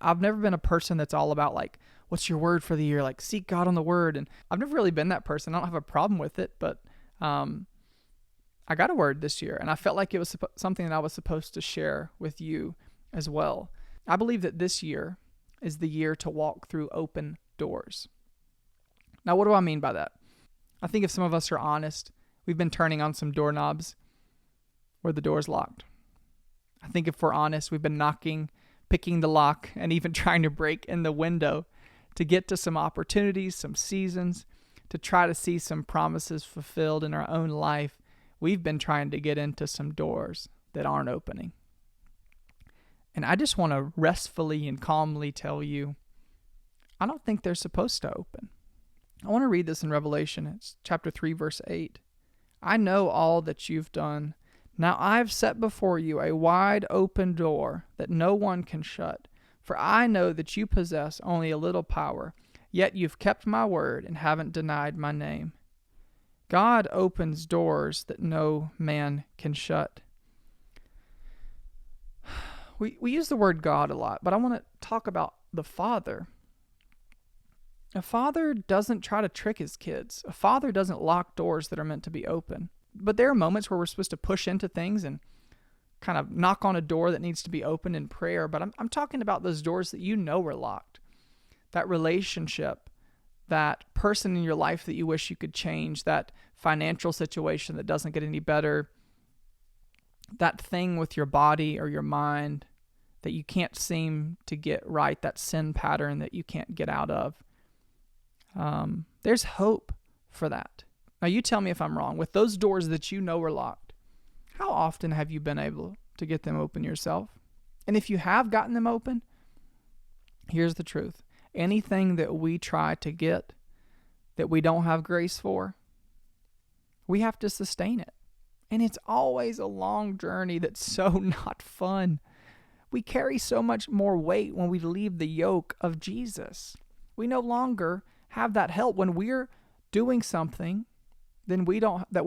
I've never been a person that's all about like, what's your word for the year? Like, seek God on the word. And I've never really been that person. I don't have a problem with it, but I got a word this year, and I felt like it was something that I was supposed to share with you as well. I believe that this year is the year to walk through open doors. Now, what do I mean by that? I think if some of us are honest, we've been turning on some doorknobs where the door's locked. I think if we're honest, we've been knocking, picking the lock, and even trying to break in the window to get to some opportunities, some seasons, to try to see some promises fulfilled in our own life. We've been trying to get into some doors that aren't opening. And I just want to restfully and calmly tell you, I don't think they're supposed to open. I want to read this in Revelation. It's chapter 3, verse 8. I know all that you've done. Now I've set before you a wide open door that no one can shut. For I know that you possess only a little power, yet you've kept my word and haven't denied my name. God opens doors that no man can shut. We use the word God a lot, but I want to talk about the Father. A father doesn't try to trick his kids. A father doesn't lock doors that are meant to be open. But there are moments where we're supposed to push into things and kind of knock on a door that needs to be opened in prayer. But I'm talking about those doors that you know are locked. That relationship, that person in your life that you wish you could change, that financial situation that doesn't get any better, that thing with your body or your mind that you can't seem to get right, that sin pattern that you can't get out of. There's hope for that. Now you tell me if I'm wrong. With those doors that you know are locked, how often have you been able to get them open yourself? And if you have gotten them open, here's the truth. Anything that we try to get that we don't have grace for, we have to sustain it. And it's always a long journey that's so not fun. We carry so much more weight when we leave the yoke of Jesus. We no longer have that help when we're doing something that we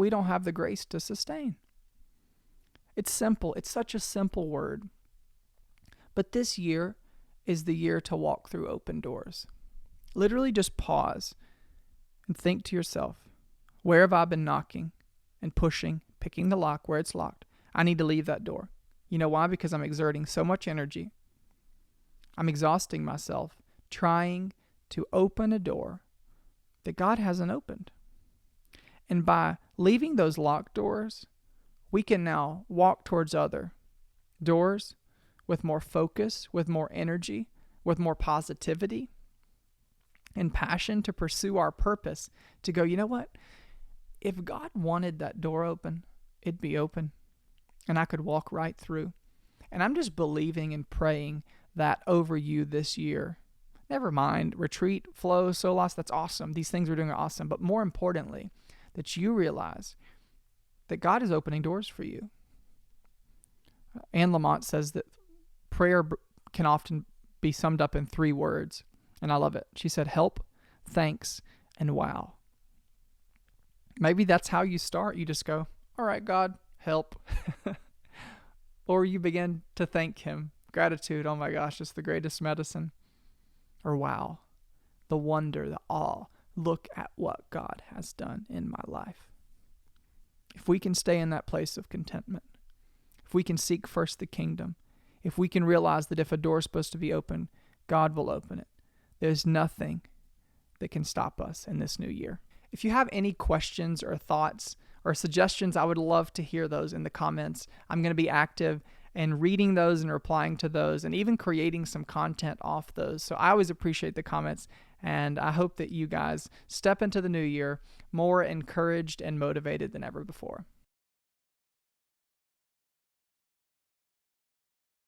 don't have the grace to sustain. It's simple. It's such a simple word. But this year is the year to walk through open doors. Literally just pause and think to yourself, where have I been knocking and pushing, picking the lock where it's locked? I need to leave that door. You know why? Because I'm exerting so much energy. I'm exhausting myself trying to open a door that God hasn't opened. And by leaving those locked doors, we can now walk towards other doors with more focus, with more energy, with more positivity and passion to pursue our purpose, to go, you know what? If God wanted that door open, it'd be open and I could walk right through. And I'm just believing and praying that over you this year. Never mind retreat, flow, solas, that's awesome. These things we're doing are awesome. But more importantly, that you realize that God is opening doors for you. Anne Lamott says that prayer can often be summed up in 3 words, and I love it. She said, help, thanks, and wow. Maybe that's how you start. You just go, all right, God, help. Or you begin to thank him. Gratitude, oh my gosh, it's the greatest medicine. Or wow, the wonder, the awe. Look at what God has done in my life. If we can stay in that place of contentment, if we can seek first the kingdom, if we can realize that if a door is supposed to be open, God will open it. There's nothing that can stop us in this new year. If you have any questions or thoughts or suggestions, I would love to hear those in the comments. I'm going to be active and reading those and replying to those and even creating some content off those. So I always appreciate the comments, and I hope that you guys step into the new year more encouraged and motivated than ever before.